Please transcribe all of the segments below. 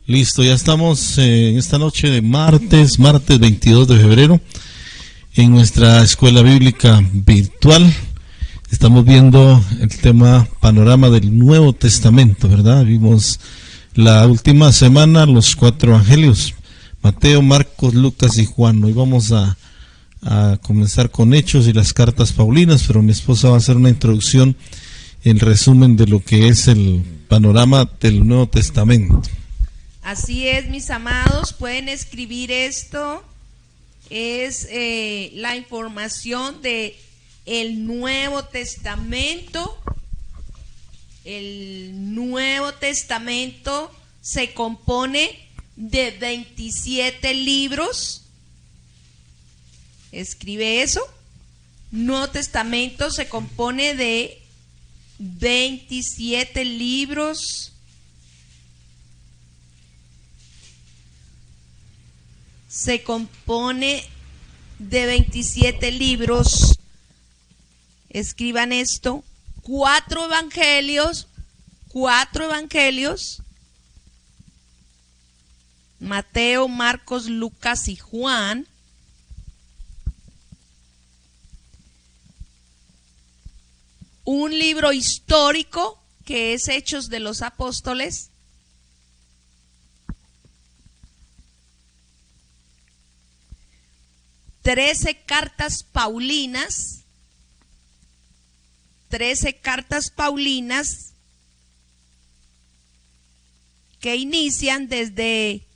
Listo, ya estamos en esta noche de martes 22 de febrero, en nuestra escuela bíblica virtual. Estamos viendo el tema panorama del Nuevo Testamento, ¿verdad? Vimos la última semana los 4 evangelios, Mateo, Marcos, Lucas y Juan. Hoy vamos a comenzar con Hechos y las cartas paulinas, pero mi esposa va a hacer una introducción en resumen de lo que es el panorama del Nuevo Testamento. Así es, mis amados, pueden escribir esto. Es la información de el Nuevo Testamento. El Nuevo Testamento se compone de 27 libros. Escribe eso. Nuevo Testamento se compone de 27 libros. Se compone de 27 libros. Escriban esto. 4 evangelios. Mateo, Marcos, Lucas y Juan. Un libro histórico que es Hechos de los Apóstoles. 13 cartas paulinas. 13 cartas paulinas que inician desde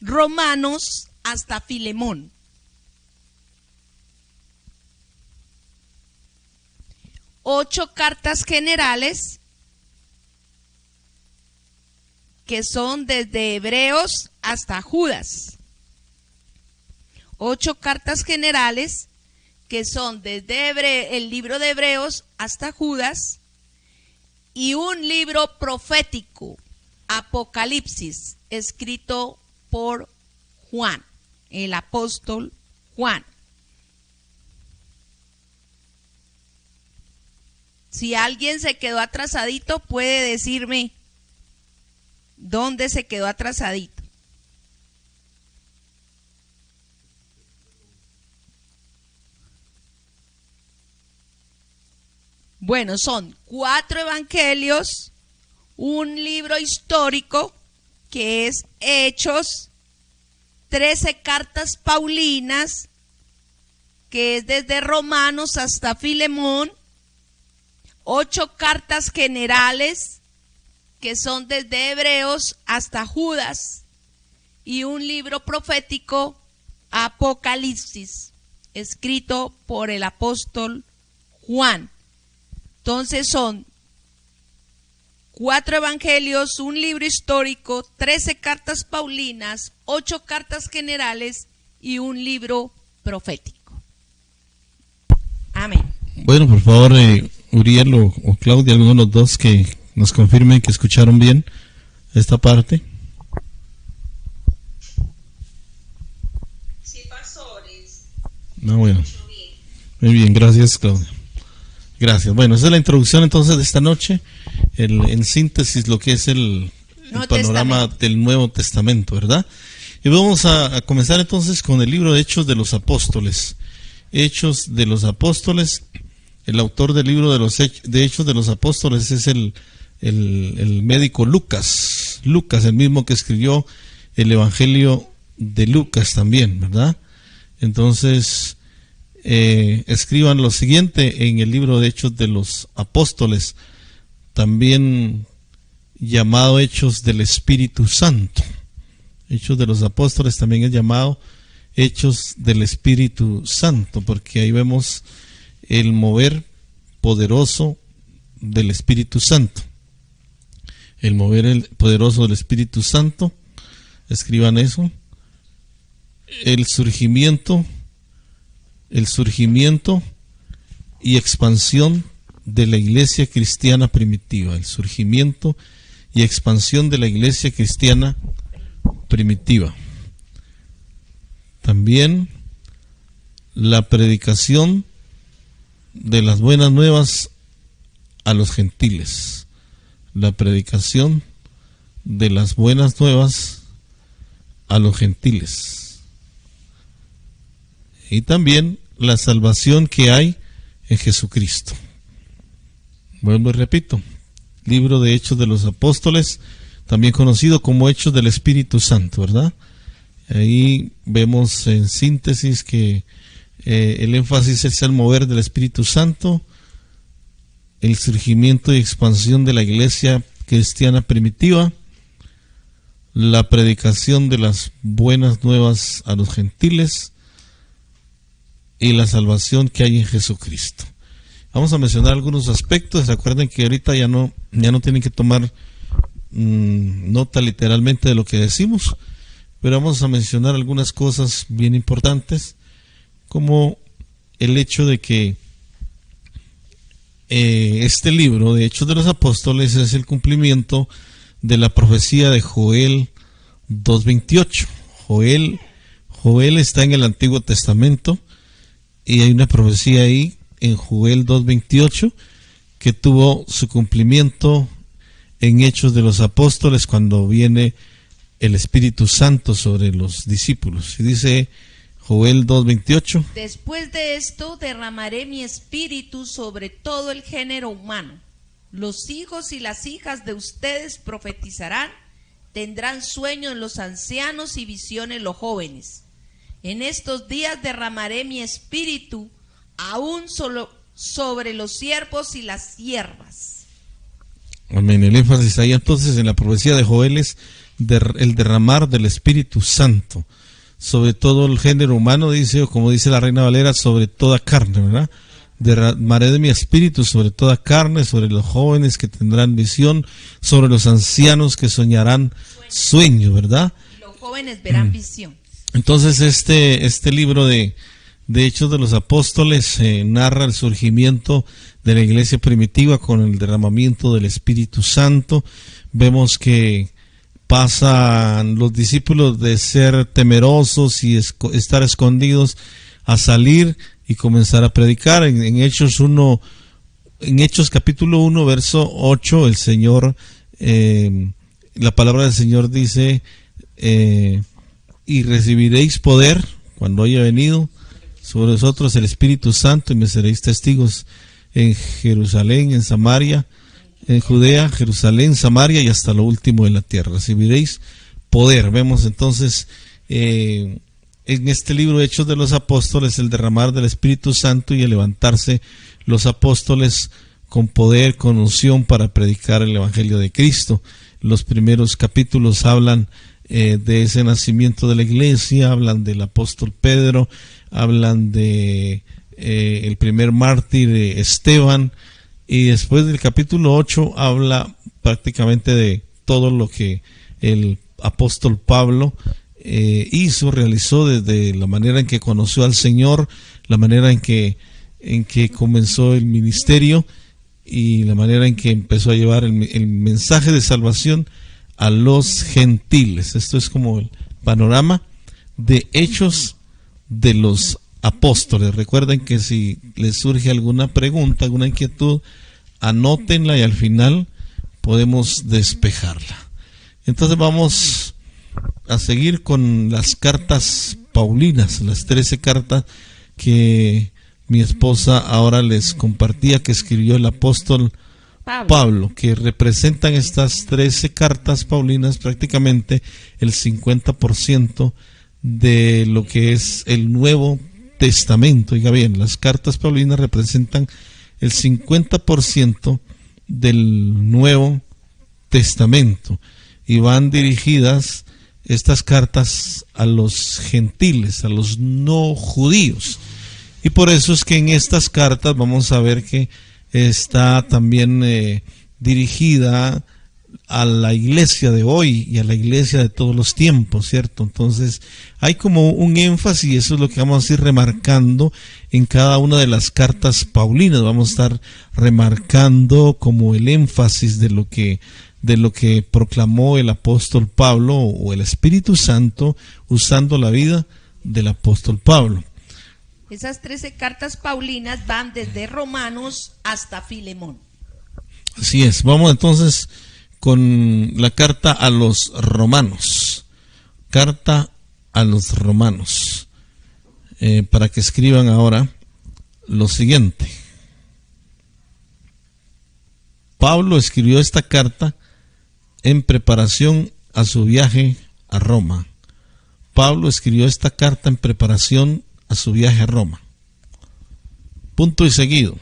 Romanos hasta Filemón. Ocho cartas generales que son desde Hebreos hasta Judas. 8 cartas generales que son desde el libro de Hebreos hasta Judas, y un libro profético, Apocalipsis, escrito por Juan, el apóstol Juan. Si alguien se quedó atrasadito, puede decirme dónde se quedó atrasadito. Bueno, son 4 evangelios, un libro histórico que es Hechos, 13 cartas paulinas que es desde Romanos hasta Filemón, 8 cartas generales que son desde Hebreos hasta Judas, y un libro profético, Apocalipsis, escrito por el apóstol Juan. Entonces son 4 evangelios, un libro histórico, 13 cartas paulinas, 8 cartas generales y un libro profético. Amén. Bueno, por favor, Uriel o Claudia, alguno de los dos que nos confirmen que escucharon bien esta parte. Sí, pastores. No, bueno. Muy bien, gracias, Claudia. Gracias. Bueno, esa es la introducción entonces de esta noche, en síntesis lo que es el panorama del Nuevo Testamento, ¿verdad? Y vamos a comenzar entonces con el libro de Hechos de los Apóstoles. Hechos de los Apóstoles. El autor del libro de Hechos de los Apóstoles es el médico Lucas, el mismo que escribió el Evangelio de Lucas también, ¿verdad? Entonces, escriban lo siguiente en el libro de Hechos de los Apóstoles, también llamado Hechos del Espíritu Santo. Hechos de los Apóstoles también es llamado Hechos del Espíritu Santo, porque ahí vemos el mover poderoso del Espíritu Santo. El mover poderoso del Espíritu Santo, escriban eso. El surgimiento y expansión de la iglesia cristiana primitiva. El surgimiento y expansión de la iglesia cristiana primitiva. También la predicación de las buenas nuevas a los gentiles. La predicación de las buenas nuevas a los gentiles. Y también la salvación que hay en Jesucristo. Vuelvo y repito, libro de Hechos de los Apóstoles, también conocido como Hechos del Espíritu Santo, ¿verdad? Ahí vemos en síntesis que el énfasis es el mover del Espíritu Santo, el surgimiento y expansión de la iglesia cristiana primitiva, la predicación de las buenas nuevas a los gentiles y la salvación que hay en Jesucristo. Vamos a mencionar algunos aspectos. Recuerden que ahorita ya no tienen que tomar nota literalmente de lo que decimos, pero vamos a mencionar algunas cosas bien importantes, como el hecho de que este libro de Hechos de los Apóstoles es el cumplimiento de la profecía de Joel 2:28. Joel está en el Antiguo Testamento y hay una profecía ahí en Joel 2:28 que tuvo su cumplimiento en Hechos de los Apóstoles cuando viene el Espíritu Santo sobre los discípulos. Y dice Joel 2:28: Después de esto derramaré mi espíritu sobre todo el género humano. Los hijos y las hijas de ustedes profetizarán, tendrán sueños los ancianos y visiones los jóvenes. En estos días derramaré mi espíritu aún solo sobre los siervos y las siervas. Amén. El énfasis ahí entonces en la profecía de Joel es el derramar del Espíritu Santo sobre todo el género humano, dice, o como dice la Reina Valera, sobre toda carne, ¿verdad? Derramaré de mi espíritu sobre toda carne, sobre los jóvenes que tendrán visión, sobre los ancianos que soñarán sueños, ¿verdad? Y los jóvenes verán visión. Entonces este libro de Hechos de los Apóstoles narra el surgimiento de la iglesia primitiva con el derramamiento del Espíritu Santo. Vemos que pasan los discípulos de ser temerosos y estar escondidos a salir y comenzar a predicar. En Hechos capítulo 1, verso 8, el Señor, la palabra del Señor dice, y recibiréis poder cuando haya venido sobre vosotros el Espíritu Santo, y me seréis testigos en Jerusalén, en Samaria, en Judea, Jerusalén, Samaria y hasta lo último de la tierra. Recibiréis poder. Vemos entonces en este libro Hechos de los Apóstoles el derramar del Espíritu Santo y el levantarse los apóstoles con poder, con unción para predicar el Evangelio de Cristo. Los primeros capítulos hablan de ese nacimiento de la iglesia, hablan del apóstol Pedro, hablan de el primer mártir Esteban, y después del capítulo 8 habla prácticamente de todo lo que el apóstol Pablo realizó desde la manera en que conoció al Señor, la manera en que comenzó el ministerio y la manera en que empezó a llevar el mensaje de salvación a los gentiles. Esto es como el panorama de Hechos de los Apóstoles. Recuerden que si les surge alguna pregunta, alguna inquietud, anótenla y al final podemos despejarla. Entonces vamos a seguir con las cartas paulinas, las 13 cartas que mi esposa ahora les compartía, que escribió el apóstol Pablo, que representan estas 13 cartas paulinas prácticamente el 50% de lo que es el Nuevo Testamento. Oiga bien, las cartas paulinas representan el 50% del Nuevo Testamento y van dirigidas estas cartas a los gentiles, a los no judíos. Y por eso es que en estas cartas vamos a ver que está también dirigida a la iglesia de hoy y a la iglesia de todos los tiempos, ¿cierto? Entonces hay como un énfasis, y eso es lo que vamos a ir remarcando en cada una de las cartas paulinas. Vamos a estar remarcando como el énfasis de lo que proclamó el apóstol Pablo o el Espíritu Santo usando la vida del apóstol Pablo. Esas 13 cartas paulinas van desde Romanos hasta Filemón. Así es. Vamos entonces con la carta a los romanos. Carta a los romanos. Para que escriban ahora lo siguiente. Pablo escribió esta carta en preparación a su viaje a Roma. Pablo escribió esta carta en preparación a su viaje a Roma. Punto y seguido.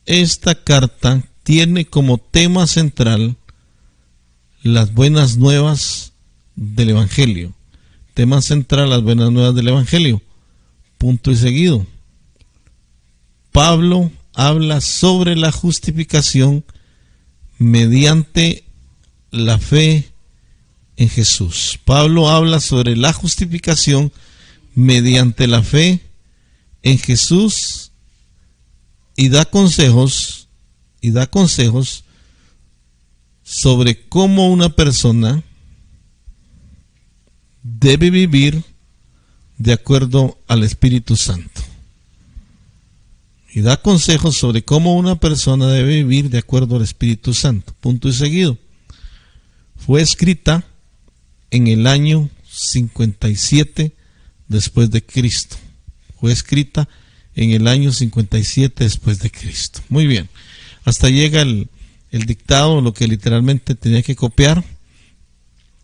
Esta carta tiene como tema central las buenas nuevas del Evangelio. Tema central, las buenas nuevas del Evangelio. Punto y seguido. Pablo habla sobre la justificación mediante la fe en Jesús. Pablo habla sobre la justificación mediante la fe en Jesús y da consejos sobre cómo una persona debe vivir de acuerdo al Espíritu Santo. Y da consejos sobre cómo una persona debe vivir de acuerdo al Espíritu Santo. Punto y seguido. Fue escrita en el año 57 después de Cristo. Fue escrita en el año 57 después de Cristo. Muy bien. Hasta llega el dictado, lo que literalmente tenía que copiar.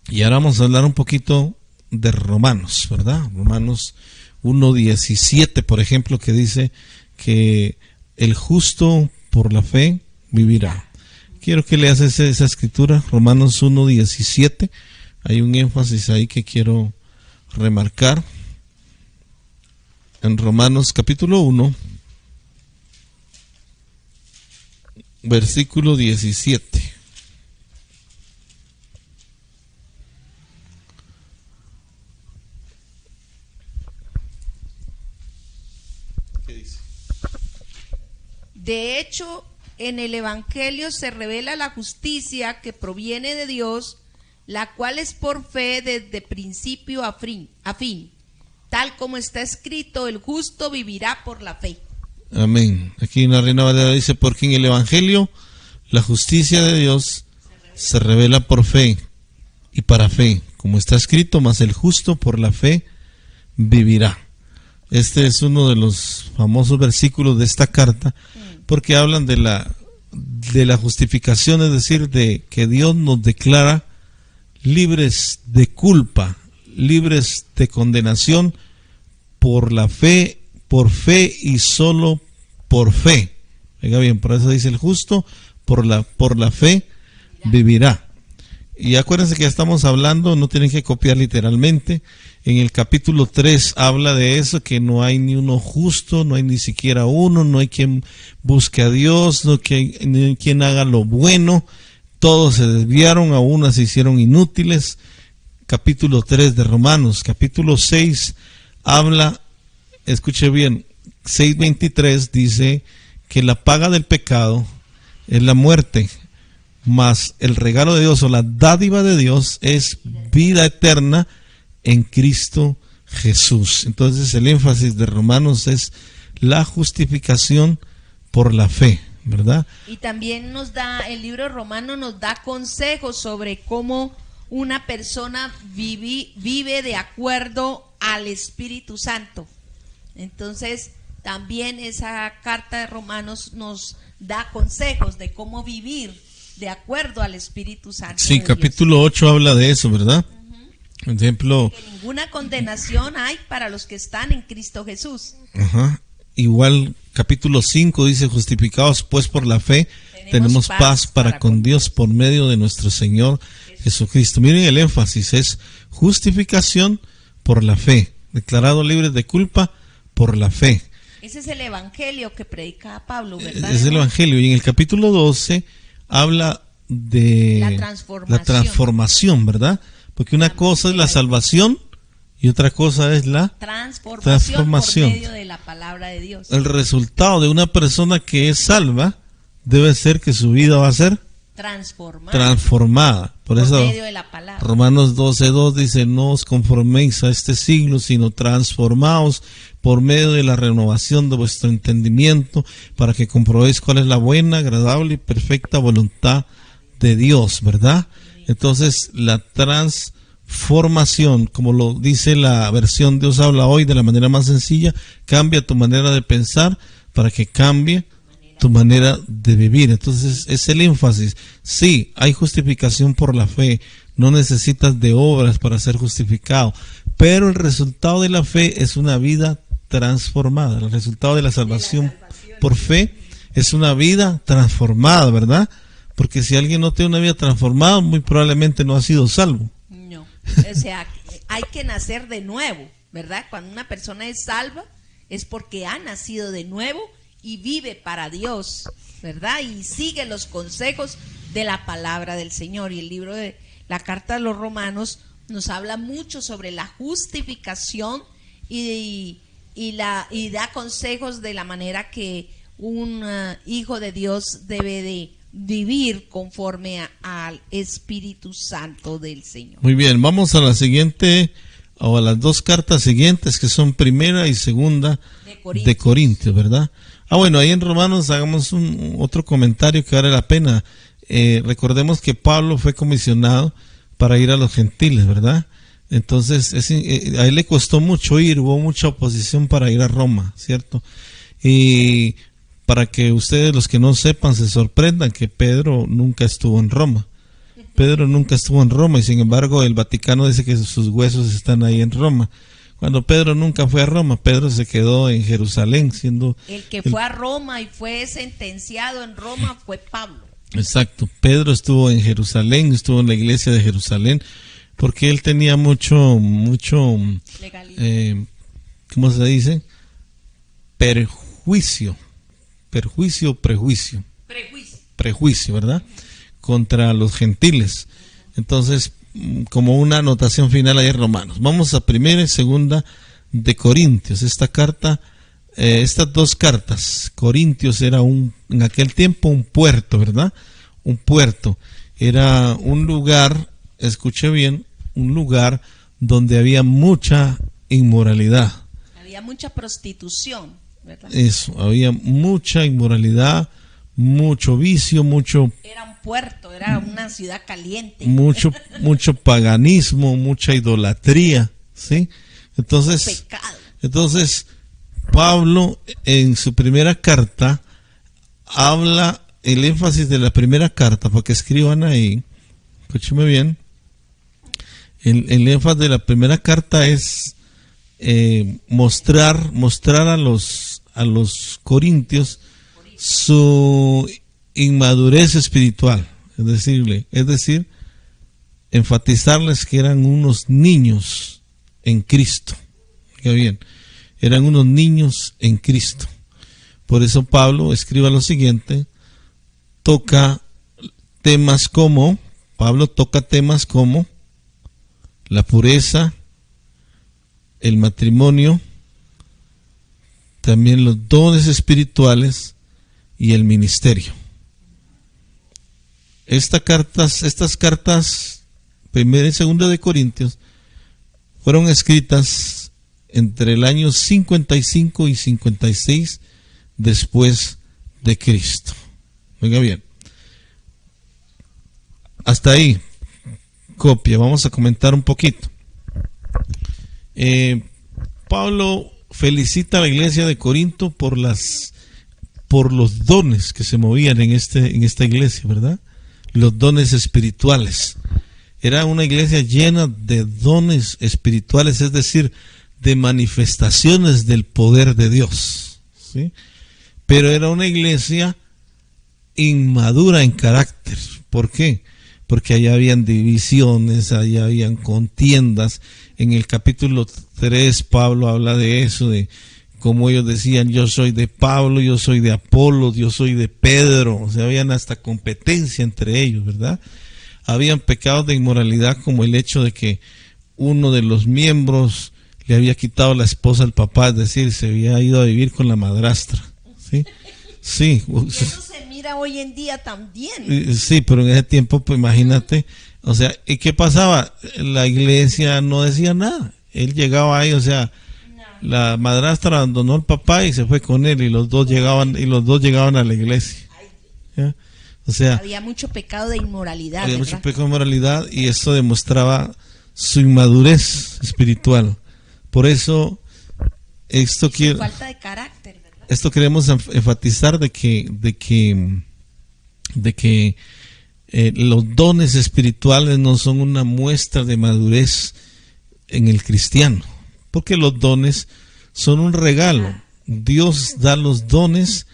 Y ahora vamos a hablar un poquito de Romanos, ¿verdad? Romanos 1:17, por ejemplo, que dice que el justo por la fe vivirá. Quiero que leas esa escritura, Romanos 1:17. Hay un énfasis ahí que quiero remarcar. En Romanos capítulo 1, versículo 17. ¿Qué dice? De hecho, en el Evangelio se revela la justicia que proviene de Dios, la cual es por fe desde principio a fin. Tal como está escrito, el justo vivirá por la fe. Amén. Aquí en la Reina Valera dice, porque en el Evangelio la justicia de Dios se revela por fe y para fe, como está escrito, mas el justo por la fe vivirá. Este es uno de los famosos versículos de esta carta, porque hablan de la justificación, es decir, de que Dios nos declara libres de culpa, libres de condenación por la fe, por fe y solo por fe. Oiga bien, por eso dice el justo por la fe vivirá. Y acuérdense que ya estamos hablando, no tienen que copiar literalmente. En el capítulo 3 habla de eso, que no hay ni uno justo, no hay ni siquiera uno, no hay quien busque a Dios, no hay quien haga lo bueno. Todos se desviaron, a unas se hicieron inútiles. Capítulo 3 de Romanos. Capítulo 6 habla, escuche bien, 6:23 dice que la paga del pecado es la muerte, mas el regalo de Dios o la dádiva de Dios es vida eterna en Cristo Jesús. Entonces el énfasis de Romanos es la justificación por la fe, ¿verdad? Y también el libro de Romanos nos da consejos sobre cómo una persona vive de acuerdo al Espíritu Santo. Entonces también esa carta de Romanos nos da consejos de cómo vivir de acuerdo al Espíritu Santo. Sí, capítulo 8 habla de eso, ¿verdad? Por ejemplo, que ninguna condenación hay para los que están en Cristo Jesús. Ajá. Igual capítulo 5 dice, justificados pues por la fe, tenemos paz para con Dios por medio de nuestro Señor Jesucristo. Miren el énfasis, es justificación por la fe, declarado libres de culpa por la fe. Ese es el evangelio que predica Pablo, ¿verdad? Es el evangelio. Y en el capítulo 12 habla de la transformación, ¿verdad? Porque una cosa es la salvación y otra cosa es la transformación por medio de la palabra de Dios. El resultado de una persona que es salva debe ser que su vida va a ser transformada. Por eso medio de la palabra. Romanos 12:2 dice: no os conforméis a este siglo, sino transformaos por medio de la renovación de vuestro entendimiento, para que comprobéis cuál es la buena, agradable y perfecta voluntad de Dios, ¿verdad? Entonces, la transformación, como lo dice la versión Dios habla hoy, de la manera más sencilla, cambia tu manera de pensar para que cambie tu manera de vivir. Entonces, es el énfasis. Sí, hay justificación por la fe, no necesitas de obras para ser justificado, pero el resultado de la fe es una vida transformada. El resultado de la salvación por fe es una vida transformada, ¿verdad? Porque si alguien no tiene una vida transformada, muy probablemente no ha sido salvo. No, o sea, hay que nacer de nuevo, ¿verdad? Cuando una persona es salva, es porque ha nacido de nuevo y vive para Dios, ¿verdad? Y sigue los consejos de la palabra del Señor. Y el libro de la Carta a los Romanos nos habla mucho sobre la justificación y da consejos de la manera que un hijo de Dios debe de vivir conforme al Espíritu Santo del Señor. Muy bien, vamos a la siguiente, o a las dos cartas siguientes, que son primera y segunda de Corintios, ¿verdad? Bueno, ahí en Romanos hagamos otro comentario que vale la pena. Recordemos que Pablo fue comisionado para ir a los gentiles, ¿verdad? Entonces, a él le costó mucho ir, hubo mucha oposición para ir a Roma, ¿cierto? Y para que ustedes, los que no sepan, se sorprendan que Pedro nunca estuvo en Roma. Pedro nunca estuvo en Roma y sin embargo el Vaticano dice que sus huesos están ahí en Roma. Cuando Pedro nunca fue a Roma, Pedro se quedó en Jerusalén, siendo... El que fue a Roma y fue sentenciado en Roma fue Pablo. Exacto, Pedro estuvo en Jerusalén, estuvo en la iglesia de Jerusalén, porque él tenía mucho, ¿cómo se dice? Prejuicio, ¿verdad? Contra los gentiles. Entonces, como una anotación final ahí en Romanos. Vamos a primera y segunda de Corintios. Esta carta, estas dos cartas. Corintios era en aquel tiempo un puerto, ¿verdad? Un puerto. Era un lugar, escuche bien, un lugar donde había mucha inmoralidad. Había mucha prostitución, ¿verdad? Eso, había mucha inmoralidad, mucho vicio, Era un puerto, era una ciudad caliente. Mucho paganismo, mucha idolatría, ¿sí? Entonces, Pablo en su primera carta habla, el énfasis de la primera carta, para que escriban ahí, escúcheme bien, el énfasis de la primera carta es mostrar a los corintios su inmadurez espiritual, es decir, enfatizarles que eran unos niños en Cristo. Oiga bien, eran unos niños en Cristo. Por eso Pablo escribe lo siguiente, Pablo toca temas como la pureza, el matrimonio, también los dones espirituales y el ministerio. Estas cartas, primera y segunda de Corintios, fueron escritas entre el año 55 y 56 después de Cristo. Oiga bien. Hasta ahí, copia. Vamos a comentar un poquito. Pablo felicita a la iglesia de Corinto por los dones que se movían en esta iglesia, ¿verdad? Los dones espirituales. Era una iglesia llena de dones espirituales, es decir, de manifestaciones del poder de Dios, ¿sí? Pero era una iglesia inmadura en carácter. ¿Por qué? Porque allá habían divisiones, allá habían contiendas. En el capítulo 3 Pablo habla de eso, de cómo ellos decían: yo soy de Pablo, yo soy de Apolo, yo soy de Pedro. O sea, habían hasta competencia entre ellos, ¿verdad? Habían pecados de inmoralidad, como el hecho de que uno de los miembros le había quitado la esposa al papá, es decir, se había ido a vivir con la madrastra, ¿sí? Sí. Y eso se mira hoy en día también. Sí, pero en ese tiempo, pues imagínate, o sea, ¿y qué pasaba? La iglesia no decía nada. Él llegaba ahí, o sea, la madrastra abandonó al papá y se fue con él, y los dos llegaban a la iglesia. ¿Ya? O sea, había mucho pecado de inmoralidad. Había mucho pecado de inmoralidad, y esto demostraba su inmadurez espiritual. Por eso falta de carácter, ¿verdad? Esto queremos enfatizar de que los dones espirituales no son una muestra de madurez en el cristiano, porque los dones son un regalo. Dios da los dones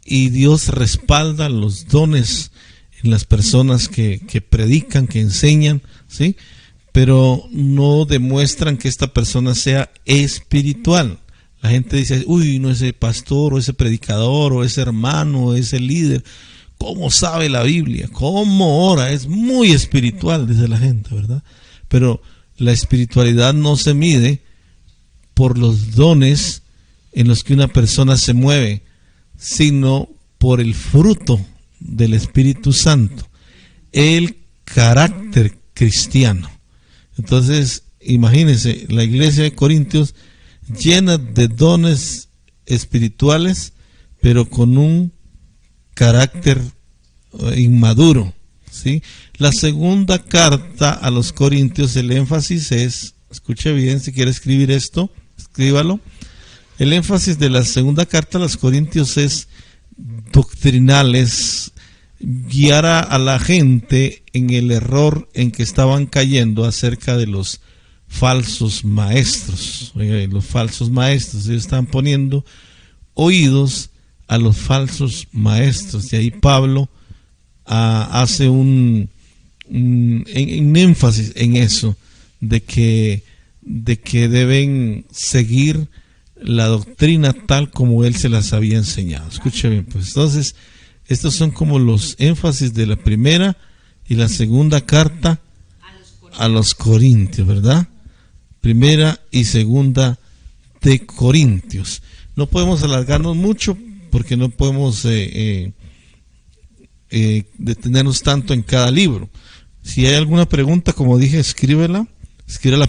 y Dios respalda los dones en las personas que predican, que enseñan, ¿sí? Pero no demuestran que esta persona sea espiritual. La gente dice, uy, no, ese pastor o ese predicador o ese hermano o ese líder, ¿cómo sabe la Biblia? ¿Cómo ora? Es muy espiritual, dice la gente, ¿verdad? Pero la espiritualidad no se mide por los dones en los que una persona se mueve, sino por el fruto del Espíritu Santo, el carácter cristiano. Entonces, imagínense, la iglesia de Corintios llena de dones espirituales, pero con un carácter inmaduro, ¿sí? La segunda carta a los Corintios, el énfasis es, escuche bien, si quiere escribir esto, escríbalo. El énfasis de la segunda carta a los Corintios es doctrinal, es guiar a la gente en el error en que estaban cayendo acerca de los falsos maestros. Los falsos maestros, ellos están poniendo oídos a los falsos maestros, y ahí Pablo hace un énfasis en eso, de que deben seguir la doctrina tal como él se las había enseñado. Escuche bien, pues entonces estos son como los énfasis de la primera y la segunda carta a los Corintios, ¿verdad? Primera y segunda de Corintios. No podemos alargarnos mucho porque no podemos detenernos tanto en cada libro. Si hay alguna pregunta, como dije, escribe la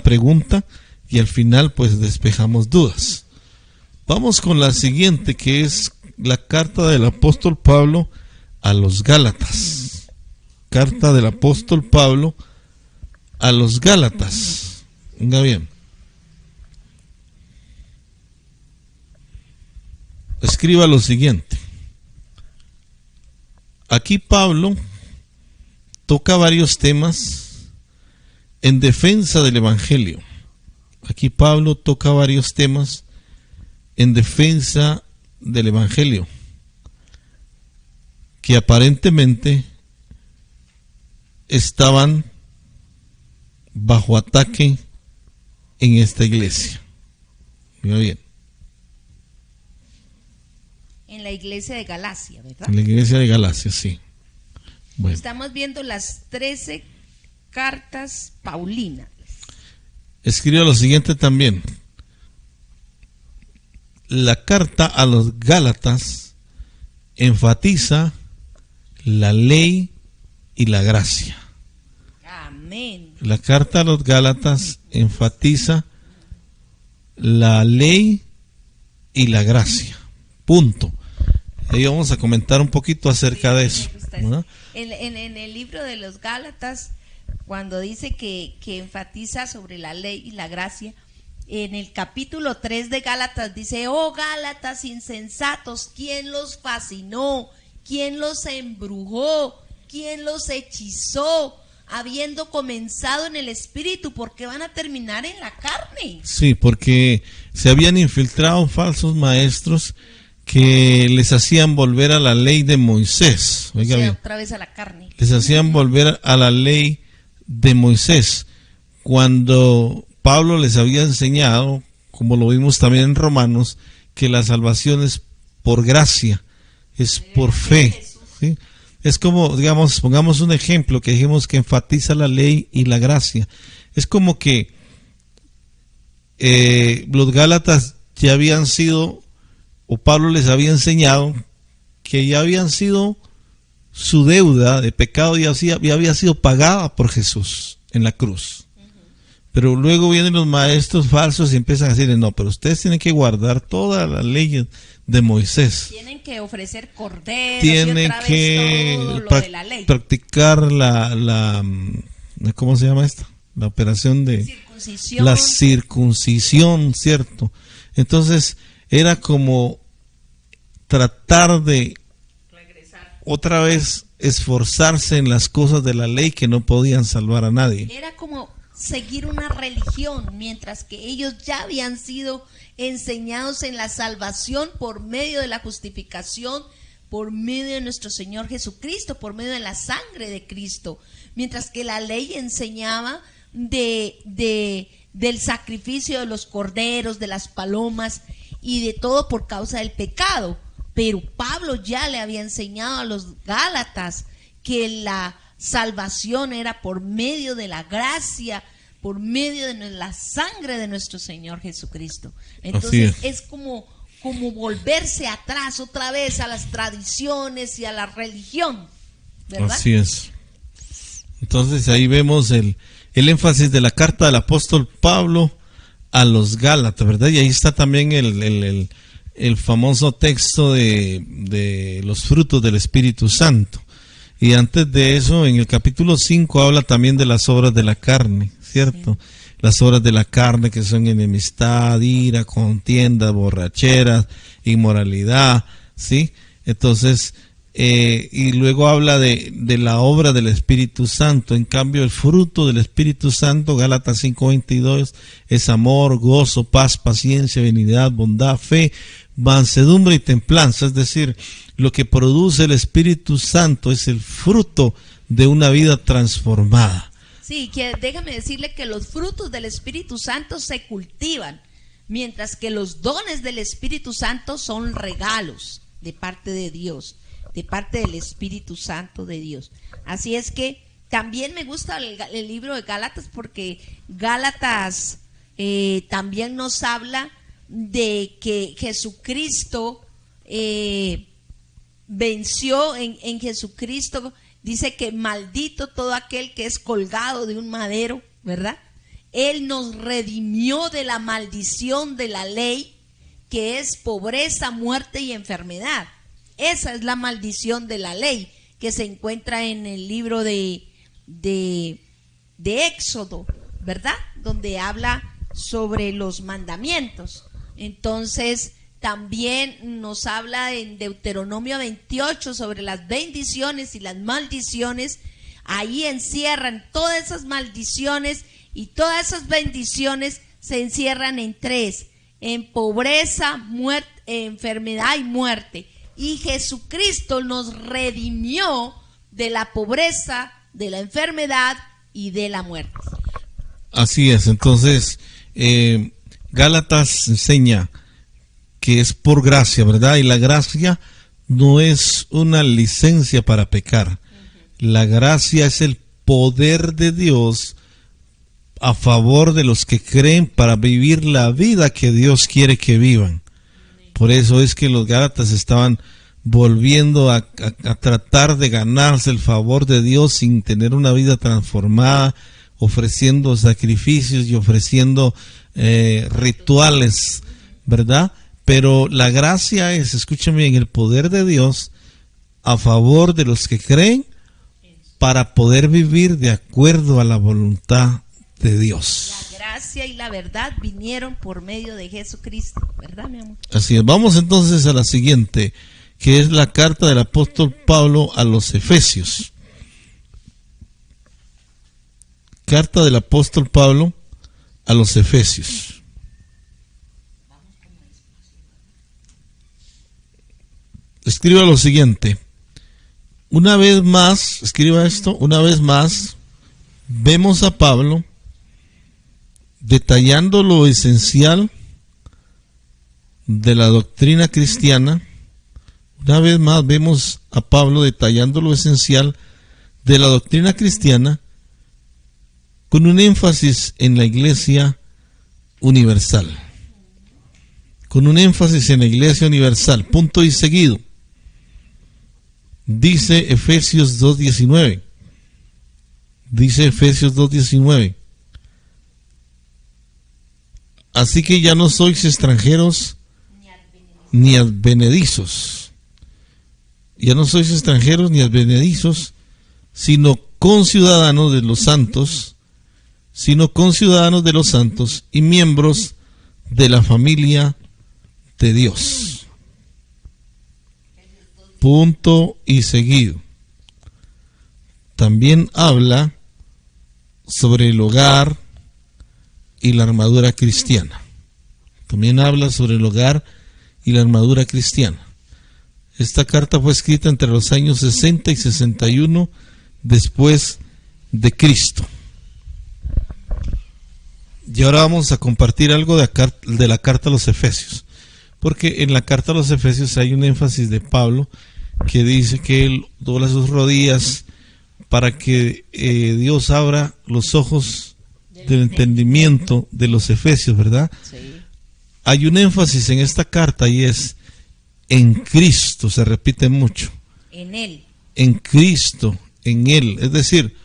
pregunta y al final pues despejamos dudas. Vamos con la siguiente, que es la carta del apóstol Pablo a los Gálatas. Carta del apóstol Pablo a los Gálatas. Venga bien. Escriba lo siguiente. Aquí Pablo toca varios temas en defensa del Evangelio. Aquí Pablo toca varios temas en defensa del Evangelio, que aparentemente estaban bajo ataque en esta iglesia. Mira bien. En la iglesia de Galacia, ¿verdad? En la iglesia de Galacia, sí. Bueno. Estamos viendo las 13 cartas paulinas. Escribe lo siguiente también. La carta a los Gálatas enfatiza la ley y la gracia. Amén. La carta a los Gálatas enfatiza la ley y la gracia. Punto. Ahí vamos a comentar un poquito acerca de eso, ¿no? En el libro de los Gálatas, cuando dice que enfatiza sobre la ley y la gracia, en el capítulo 3 de Gálatas dice: oh Gálatas insensatos, ¿quién los fascinó? ¿Quién los embrujó? ¿Quién los hechizó? Habiendo comenzado en el espíritu, ¿por qué van a terminar en la carne? Sí, porque se habían infiltrado falsos maestros que les hacían volver a la ley de Moisés. Oiga bien, otra vez a la carne. Les hacían volver a la ley de Moisés, cuando Pablo les había enseñado, como lo vimos también en Romanos, que la salvación es por gracia, es por fe, ¿sí? Es como, digamos, pongamos un ejemplo que dijimos que enfatiza la ley y la gracia. Es como que los Gálatas ya habían sido, o Pablo les había enseñado que ya habían sido su deuda de pecado ya había sido pagada por Jesús en la cruz. Pero luego vienen los maestros falsos y empiezan a decirle, no, pero ustedes tienen que guardar todas las leyes de Moisés. Tienen que ofrecer corderos, tienen y otra que vez todo lo de la ley. practicar la ¿cómo se llama esto? La operación de circuncisión. La circuncisión, ¿cierto? Entonces era como tratar de regresar otra vez, esforzarse en las cosas de la ley que no podían salvar a nadie. Era como seguir una religión, mientras que ellos ya habían sido enseñados en la salvación por medio de la justificación, por medio de nuestro Señor Jesucristo, por medio de la sangre de Cristo, mientras que la ley enseñaba del sacrificio de los corderos, de las palomas y de todo por causa del pecado. Pero Pablo ya le había enseñado a los Gálatas que la salvación era por medio de la gracia, por medio de la sangre de nuestro Señor Jesucristo. Entonces es como volverse atrás otra vez a las tradiciones y a la religión, ¿verdad? Así es. Entonces ahí vemos el énfasis de la carta del apóstol Pablo a los Gálatas, ¿verdad? Y ahí está también el famoso texto de los frutos del Espíritu Santo. Y antes de eso, en el capítulo 5 habla también de las obras de la carne, ¿cierto? Sí. Las obras de la carne, que son enemistad, ira, contienda, borracheras, inmoralidad, ¿sí? Entonces, y luego habla de la obra del Espíritu Santo. En cambio, el fruto del Espíritu Santo, Gálatas 5:22, es amor, gozo, paz, paciencia, benignidad, bondad, fe, mansedumbre y templanza. Es decir, lo que produce el Espíritu Santo es el fruto de una vida transformada. Sí, que déjame decirle que los frutos del Espíritu Santo se cultivan, mientras que los dones del Espíritu Santo son regalos de parte de Dios, de parte del Espíritu Santo de Dios. Así es que también me gusta el libro de Gálatas, porque Gálatas también nos habla de que Jesucristo venció en Jesucristo. Dice que maldito todo aquel que es colgado de un madero, ¿verdad? Él nos redimió de la maldición de la ley, que es pobreza, muerte y enfermedad. Esa es la maldición de la ley que se encuentra en el libro de Éxodo, ¿verdad? Donde habla sobre los mandamientos. Entonces también nos habla en Deuteronomio 28 sobre las bendiciones y las maldiciones. Ahí encierran todas esas maldiciones, y todas esas bendiciones se encierran en tres: en pobreza, muerte, enfermedad y muerte. Y Jesucristo nos redimió de la pobreza, de la enfermedad y de la muerte. Así es. Entonces Gálatas enseña que es por gracia, ¿verdad? Y la gracia no es una licencia para pecar. La gracia es el poder de Dios a favor de los que creen para vivir la vida que Dios quiere que vivan. Por eso es que los Gálatas estaban volviendo a tratar de ganarse el favor de Dios sin tener una vida transformada, ofreciendo sacrificios y ofreciendo rituales, ¿verdad? Pero la gracia es, escúchame bien, el poder de Dios a favor de los que creen para poder vivir de acuerdo a la voluntad de Dios. La gracia y la verdad vinieron por medio de Jesucristo, ¿verdad, mi amor? Así es. Vamos entonces a la siguiente, que es la carta del apóstol Pablo a los Efesios. Carta del apóstol Pablo a los Efesios. Escriba lo siguiente. Una vez más, escriba esto, una vez más, vemos a Pablo detallando lo esencial de la doctrina cristiana. Una vez más vemos a Pablo detallando lo esencial de la doctrina cristiana, con un énfasis en la iglesia universal. Con un énfasis en la iglesia universal. Punto y seguido. Dice Efesios 2:19. Dice Efesios 2:19. Así que ya no sois extranjeros ni advenedizos. Ya no sois extranjeros ni advenedizos, sino conciudadanos de los santos, y miembros de la familia de Dios. Punto y seguido. También habla sobre el hogar y la armadura cristiana. Esta carta fue escrita entre los años 60 y 61 después de Cristo. Y ahora vamos a compartir algo de la carta a los Efesios, porque en la carta a los Efesios hay un énfasis de Pablo que dice que él dobla sus rodillas para que Dios abra los ojos del entendimiento de los Efesios, ¿verdad? Sí. Hay un énfasis en esta carta y es en Cristo, se repite mucho. En Él. En Cristo, en Él. Es decir,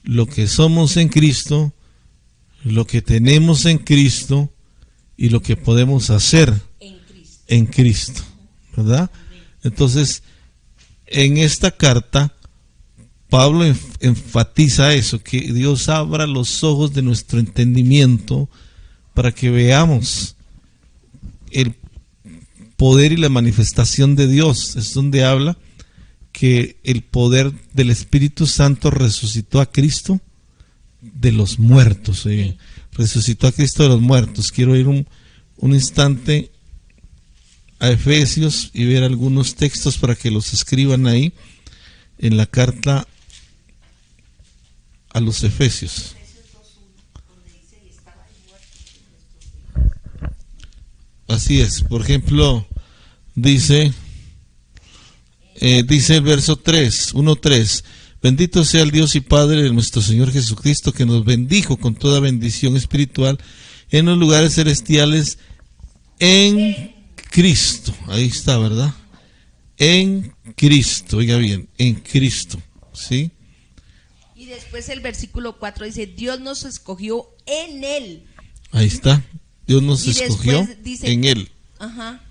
lo que somos en Cristo, lo que tenemos en Cristo y lo que podemos hacer en Cristo, ¿verdad? Entonces, en esta carta, Pablo enfatiza eso, que Dios abra los ojos de nuestro entendimiento para que veamos el poder y la manifestación de Dios. Es donde habla que el poder del Espíritu Santo resucitó a Cristo de los muertos. Resucitó a Cristo de los muertos. Quiero ir un instante a Efesios y ver algunos textos para que los escriban ahí en la carta a los Efesios. Así es. Por ejemplo, dice el verso 1:3: bendito sea el Dios y Padre de nuestro Señor Jesucristo, que nos bendijo con toda bendición espiritual en los lugares celestiales en Cristo. Ahí está, ¿verdad? En Cristo, oiga bien, en Cristo, ¿sí? Y después el versículo 4 dice, Dios nos escogió en Él. Ahí está, Dios nos escogió dice, en Él. Ajá.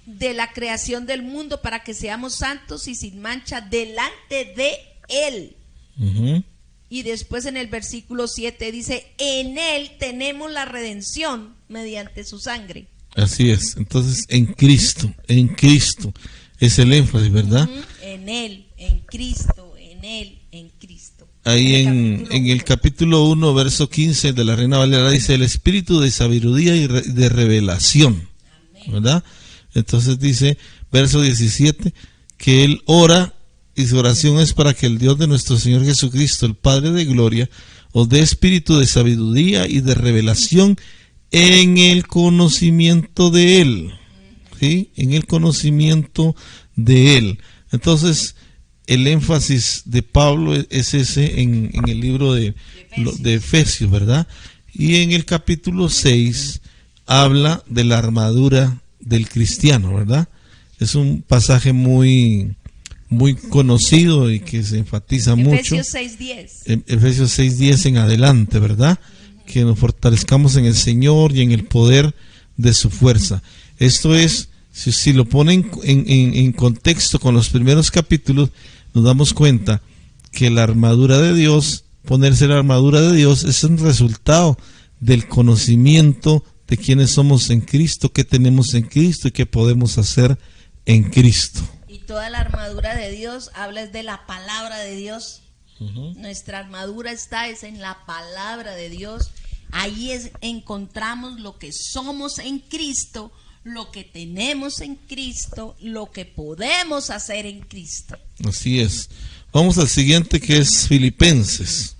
De la creación del mundo para que seamos santos y sin mancha delante de Él. Uh-huh. Y después en el versículo 7 dice, en Él tenemos la redención mediante su sangre. Así es, entonces en Cristo es el énfasis, ¿verdad? Uh-huh. En Él, en Cristo, en Él, en Cristo. Ahí en el capítulo 1, verso 15 de la Reina Valera dice, el espíritu de sabiduría y de revelación. Amén. ¿Verdad? Entonces dice, verso 17, que él ora y su oración es para que el Dios de nuestro Señor Jesucristo, el Padre de gloria, os dé espíritu de sabiduría y de revelación en el conocimiento de Él. ¿Sí? En el conocimiento de Él. Entonces, el énfasis de Pablo es ese en el libro de Efesios, ¿verdad? Y en el capítulo 6 habla de la armadura del cristiano, ¿verdad? Es un pasaje muy conocido y que se enfatiza mucho. Efesios 6:10. Efesios 6:10 en adelante, ¿verdad? Que nos fortalezcamos en el Señor y en el poder de su fuerza. Esto es, si lo ponen en contexto con los primeros capítulos, nos damos cuenta que la armadura de Dios, ponerse la armadura de Dios, es un resultado del conocimiento de quiénes somos en Cristo, qué tenemos en Cristo y qué podemos hacer en Cristo. Y toda la armadura de Dios habla de la palabra de Dios. Uh-huh. Nuestra armadura es en la palabra de Dios. Ahí encontramos lo que somos en Cristo, lo que tenemos en Cristo, lo que podemos hacer en Cristo. Así es. Vamos al siguiente, que es Filipenses.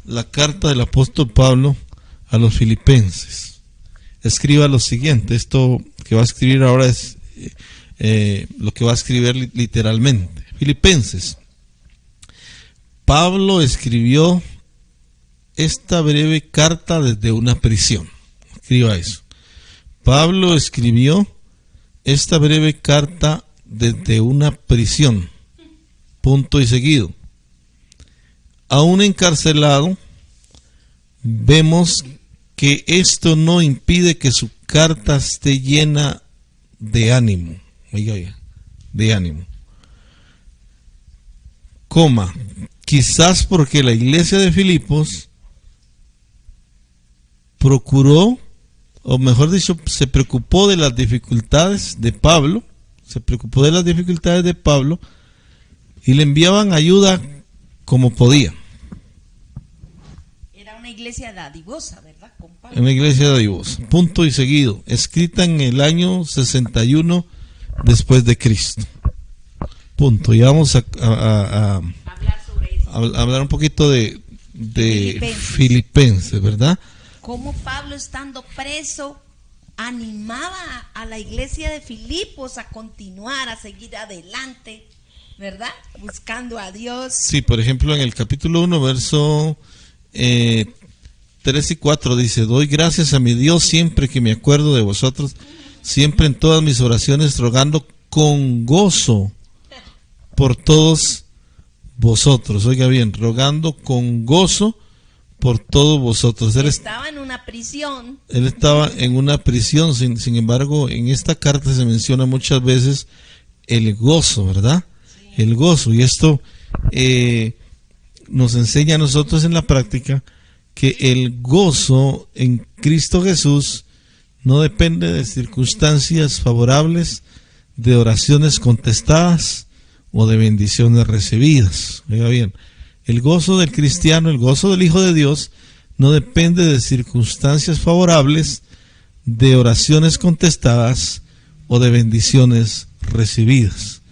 La carta del apóstol Pablo a los Filipenses. Escriba lo siguiente. Esto que va a escribir ahora es lo que va a escribir literalmente. Filipenses. Pablo escribió esta breve carta desde una prisión. Escriba eso. Pablo escribió esta breve carta desde una prisión. punto y seguido. Aún encarcelado, vemos que esto no impide que su carta esté llena de ánimo. Oiga, de ánimo. Coma, quizás porque la iglesia de Filipos procuró, o mejor dicho, se preocupó de las dificultades de Pablo, y le enviaban ayuda como podía. Era una iglesia dadivosa, ¿verdad, compadre? Una iglesia dadivosa, punto y seguido, escrita en el año 61 después de Cristo. Punto. Y vamos a hablar un poquito de Filipenses, ¿verdad? Cómo Pablo, estando preso, animaba a la iglesia de Filipos a continuar, a seguir adelante, ¿verdad? Buscando a Dios. Sí, por ejemplo, en el capítulo 1, verso 3 y 4 dice: doy gracias a mi Dios siempre que me acuerdo de vosotros, siempre en todas mis oraciones, rogando con gozo por todos vosotros. Oiga bien, rogando con gozo por todos vosotros. Él estaba en una prisión. Él estaba en una prisión, sin embargo, en esta carta se menciona muchas veces el gozo, ¿verdad? Sí. El gozo. Y esto nos enseña a nosotros en la práctica que el gozo en Cristo Jesús no depende de circunstancias favorables, de oraciones contestadas o de bendiciones recibidas. Oiga bien, el gozo del cristiano, el gozo del Hijo de Dios, no depende de circunstancias favorables, de oraciones contestadas o de bendiciones recibidas.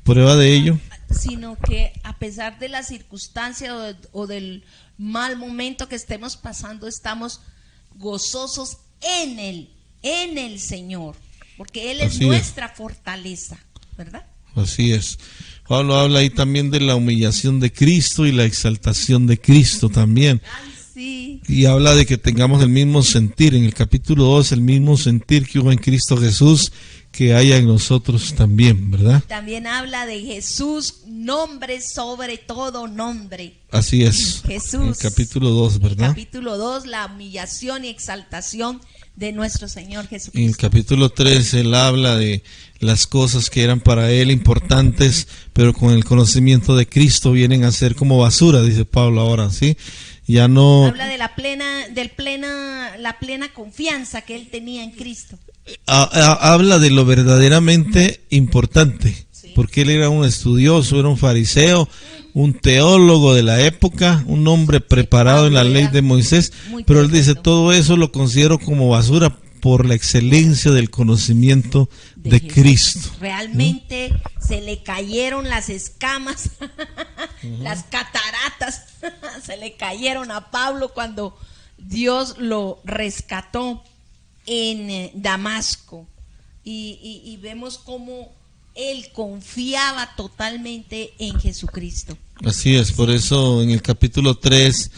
Prueba de ello. Sino que a pesar de la circunstancia o del mal momento que estemos pasando, estamos gozosos en el Señor, porque Él es nuestra fortaleza, ¿verdad? Así es. Pablo habla ahí también de la humillación de Cristo y la exaltación de Cristo también. Ay, sí. Y habla de que tengamos el mismo sentir. En el capítulo 2, el mismo sentir que hubo en Cristo Jesús, que haya en nosotros también, ¿verdad? También habla de Jesús, nombre sobre todo nombre. Así es. Jesús. En el capítulo 2, ¿verdad? Capítulo 2, la humillación y exaltación de nuestro Señor Jesucristo. En el capítulo 3 él habla de las cosas que eran para él importantes, pero con el conocimiento de Cristo vienen a ser como basura, dice Pablo ahora, ¿sí? Ya no habla de la plena confianza que él tenía en Cristo. Habla de lo verdaderamente importante, sí, porque él era un estudioso, era un fariseo, un teólogo de la época, un hombre preparado en la ley de Moisés, pero él dice, todo eso lo considero como basura por la excelencia del conocimiento de Cristo. Realmente se le cayeron las escamas, las cataratas, se le cayeron a Pablo cuando Dios lo rescató en Damasco. Y vemos cómo él confiaba totalmente en Jesucristo. Así es, por eso en el capítulo 3,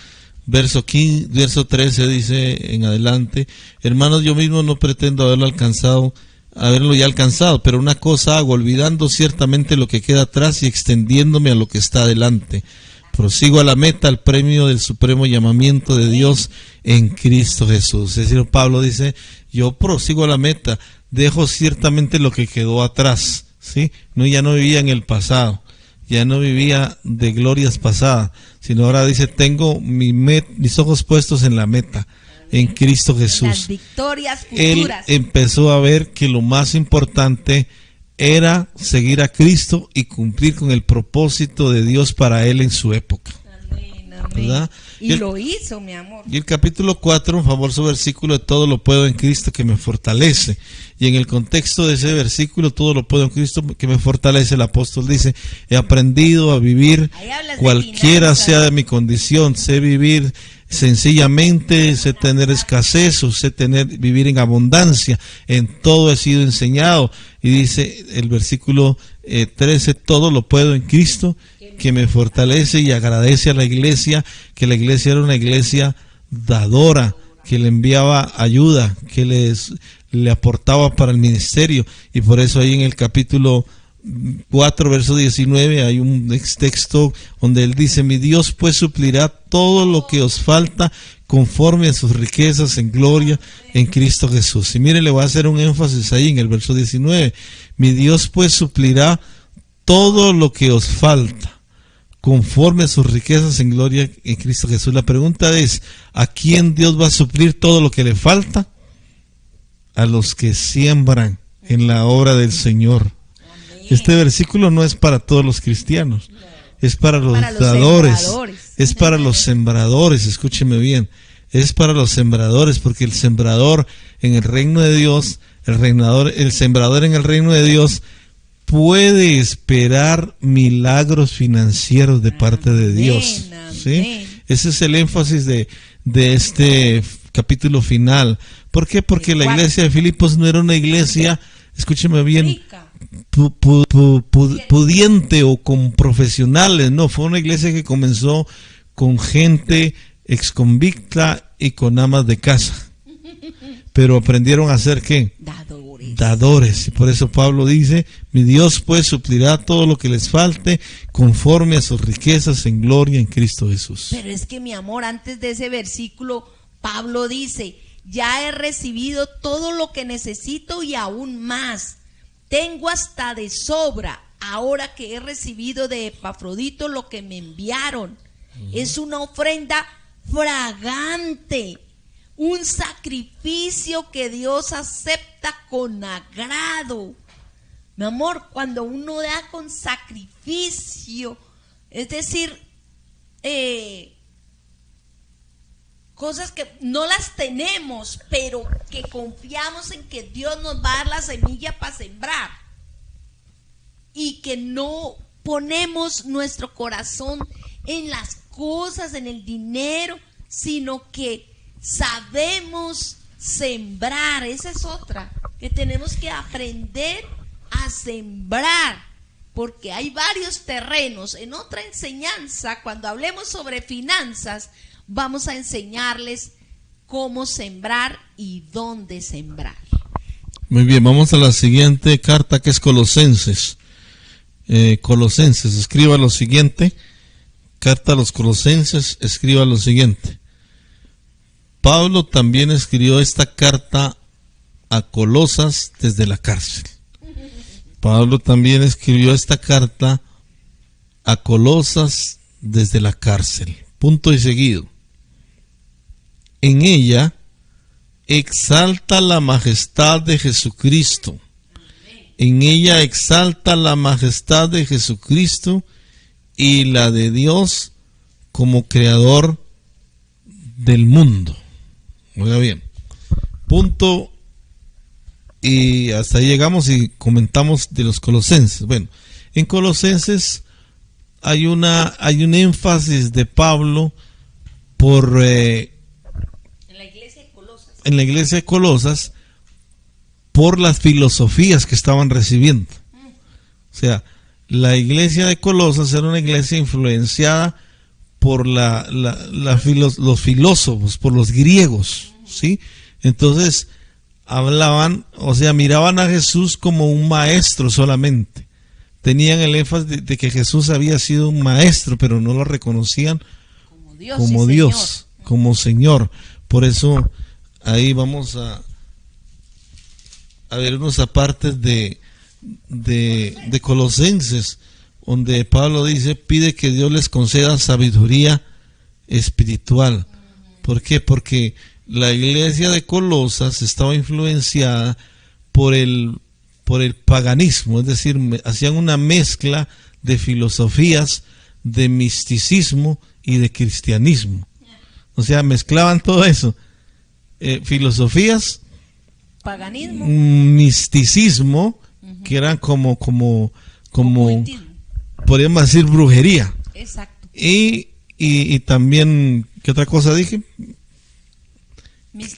verso 13 dice en adelante: hermanos, yo mismo no pretendo haberlo ya alcanzado, pero una cosa hago, olvidando ciertamente lo que queda atrás y extendiéndome a lo que está adelante. Prosigo a la meta, al premio del supremo llamamiento de Dios en Cristo Jesús. Es decir, Pablo dice, yo prosigo a la meta, dejo ciertamente lo que quedó atrás, ¿sí? Ya no vivía en el pasado, ya no vivía de glorias pasadas, sino ahora dice, tengo mis ojos puestos en la meta, en Cristo Jesús. Las victorias futuras. Él empezó a ver que lo más importante era seguir a Cristo y cumplir con el propósito de Dios para él en su época. Amén, amén. ¿Verdad? Y lo hizo, mi amor. Y el capítulo 4, famoso versículo de todo lo puedo en Cristo que me fortalece. Y en el contexto de ese versículo, todo lo puedo en Cristo que me fortalece, el apóstol dice, he aprendido a vivir cualquiera sea de mi condición, sé vivir sencillamente, sé tener escasez, o sé vivir en abundancia, en todo he sido enseñado. Y dice el versículo 13, todo lo puedo en Cristo que me fortalece, y agradece a la iglesia, que la iglesia era una iglesia dadora, que le enviaba ayuda, que le aportaba para el ministerio. Y por eso ahí en el capítulo 4, verso 19, hay un texto donde él dice: mi Dios pues suplirá todo lo que os falta conforme a sus riquezas en gloria en Cristo Jesús. Y mire, le voy a hacer un énfasis ahí en el verso 19. Mi Dios pues suplirá todo lo que os falta conforme a sus riquezas en gloria en Cristo Jesús. La pregunta es: ¿a quién Dios va a suplir todo lo que le falta? A los que siembran en la obra del Señor. Este versículo no es para todos los cristianos, es para los dadores, es para los sembradores. Escúcheme bien, es para los sembradores, porque el sembrador en el reino de Dios, el sembrador en el reino de Dios puede esperar milagros financieros de parte de Dios. ¿Sí? Ese es el énfasis de este capítulo final. ¿Por qué? Porque la iglesia de Filipos no era una iglesia, escúcheme bien, pudiente o con profesionales. No, fue una iglesia que comenzó con gente exconvicta y con amas de casa. Pero aprendieron a hacer ¿qué? Dadores. Y por eso Pablo dice: mi Dios pues suplirá todo lo que les falte conforme a sus riquezas en gloria en Cristo Jesús. Pero es que, mi amor, antes de ese versículo, Pablo dice: ya he recibido todo lo que necesito y aún más. Tengo hasta de sobra, ahora que he recibido de Epafrodito lo que me enviaron. Es una ofrenda fragante, un sacrificio que Dios acepta con agrado. Mi amor, cuando uno da con sacrificio, es decir, cosas que no las tenemos, pero que confiamos en que Dios nos va a dar la semilla para sembrar, y que no ponemos nuestro corazón en las cosas, en el dinero, sino que sabemos sembrar. Esa es otra, que tenemos que aprender a sembrar, porque hay varios terrenos. En otra enseñanza, cuando hablemos sobre finanzas, vamos a enseñarles cómo sembrar y dónde sembrar. Muy bien, vamos a la siguiente carta, que es Colosenses. Colosenses, escriba lo siguiente. Carta a los Colosenses, escriba lo siguiente. Pablo también escribió esta carta a Colosas desde la cárcel. Pablo también escribió esta carta a Colosas desde la cárcel. Punto y seguido. En ella exalta la majestad de Jesucristo. En ella exalta la majestad de Jesucristo y la de Dios como creador del mundo. Oiga bien. Punto. Y hasta ahí llegamos y comentamos de los Colosenses. Bueno, en Colosenses hay un énfasis de Pablo por en la iglesia de Colosas por las filosofías que estaban recibiendo. O sea, la iglesia de Colosas era una iglesia influenciada por los filósofos, por los griegos, ¿sí? Entonces hablaban, o sea, miraban a Jesús como un maestro solamente. Tenían el énfasis de que Jesús había sido un maestro, pero no lo reconocían como Dios, como Señor. Por eso ahí vamos a ver unos apartes de Colosenses, donde Pablo dice: pide que Dios les conceda sabiduría espiritual. ¿Por qué? Porque la iglesia de Colosas estaba influenciada por el paganismo, es decir, hacían una mezcla de filosofías, de misticismo y de cristianismo. O sea, mezclaban todo eso, filosofías, paganismo, misticismo, que eran como podríamos decir brujería. Exacto. Y también, ¿qué otra cosa dije?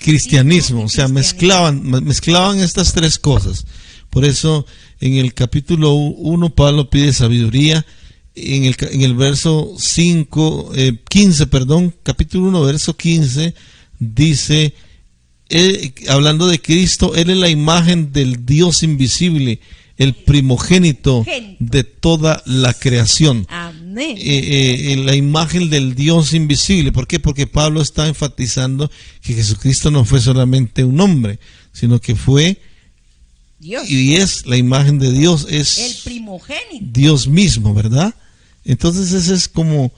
Cristianismo. O sea, mezclaban estas tres cosas. Por eso en el capítulo 1 Pablo pide sabiduría. En el verso 15, capítulo 1, verso 15, dice, hablando de Cristo: Él es la imagen del Dios invisible, el primogénito de toda la creación. Amén. La imagen del Dios invisible. ¿Por qué? Porque Pablo está enfatizando que Jesucristo no fue solamente un hombre, sino que fue Dios. Y es la imagen de Dios, es el primogénito. Dios mismo, ¿verdad? Entonces ese es como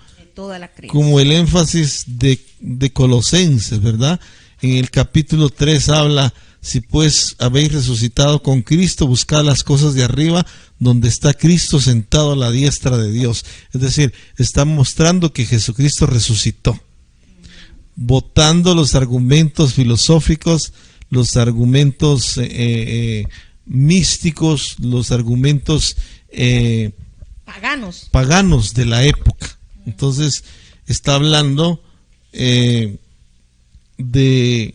el énfasis de Colosenses, ¿verdad? En el capítulo 3 habla: si pues habéis resucitado con Cristo, buscad las cosas de arriba, donde está Cristo sentado a la diestra de Dios. Es decir, está mostrando que Jesucristo resucitó, botando los argumentos filosóficos, los argumentos místicos, los argumentos paganos de la época. Entonces está hablando de